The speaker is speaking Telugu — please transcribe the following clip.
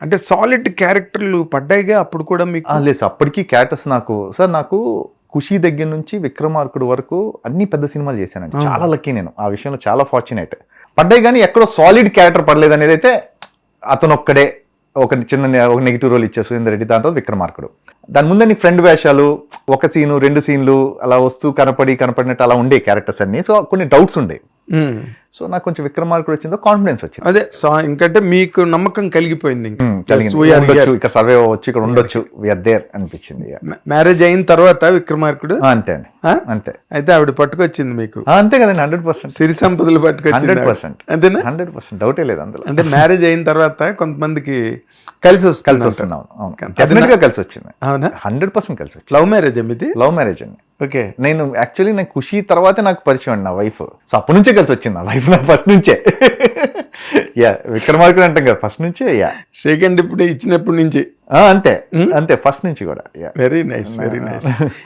అంటే సాలిడ్ క్యారెక్టర్లు పడ్డాయిగా అప్పుడు కూడా మీకు? లేదు సార్, అప్పటికీ క్యారెక్టర్స్ నాకు ఖుషి దగ్గర నుంచి విక్రమార్కుడు వరకు అన్ని పెద్ద సినిమాలు చేశానండి. చాలా లక్కీ నేను ఆ విషయంలో, చాలా ఫార్చునేట్. పడ్డాయి కానీ ఎక్కడో సాలిడ్ క్యారెక్టర్ పడలేదు అనేది అయితే అతను ఒక్కడే ఒక నెగిటివ్ రోల్ ఇచ్చే సురేందర్ రెడ్డి, దాని తర్వాత విక్రమార్కుడు. దాని ముందని ఫ్రెండ్ వేషాలు, ఒక సీను 2 సీన్లు అలా వస్తూ కనపడినట్టు అలా ఉండే క్యారెక్టర్స్ అన్ని. సో కొన్ని డౌట్స్ ఉండే. సో నాకు కొంచెం విక్రమార్కుడు వచ్చిందో కాన్ఫిడెన్స్ వచ్చింది. అదే ఇంకంటే మీకు నమ్మకం కలిగిపోయింది, ఇక్కడ సర్వే అవ్వచ్చు, ఇక్కడ ఉండొచ్చు, వీఆర్ దేర్ అనిపించింది. మ్యారేజ్ అయిన తర్వాత విక్రమార్కుడు అంతే అండి, అంతే. అయితే ఆవిడ పట్టుకొచ్చింది మీకు? అంతే కదండి, 100%. సిరి సంపదలు పట్టుకొచ్చింది 100%. అంతేనా? 100% డౌటే లేదు అందులో. అంటే మ్యారేజ్ అయిన తర్వాత కొంతమందికి కలిసి వస్తున్నాం. డెఫినెట్ గా కలిసి వచ్చింది. అవునా? 100% కలిసి వచ్చింది. లవ్ మ్యారేజ్ ఇది? లవ్ మ్యారేజ్ అండి. ఓకే. నేను ఖుషి తర్వాతే నాకు పరిచయం అండి నా వైఫ్. సో అప్పటి నుంచే కలిసి వచ్చింది నా వైఫ్, నాకు ఫస్ట్ నుంచే. విక్రమార్కుడు అంటాం కదా, ఫస్ట్ నుంచే. సెకండ్ ఇప్పుడు ఇచ్చినప్పటి నుంచి అంతే ఫస్ట్ నుంచి కూడా. Very nice, very nice.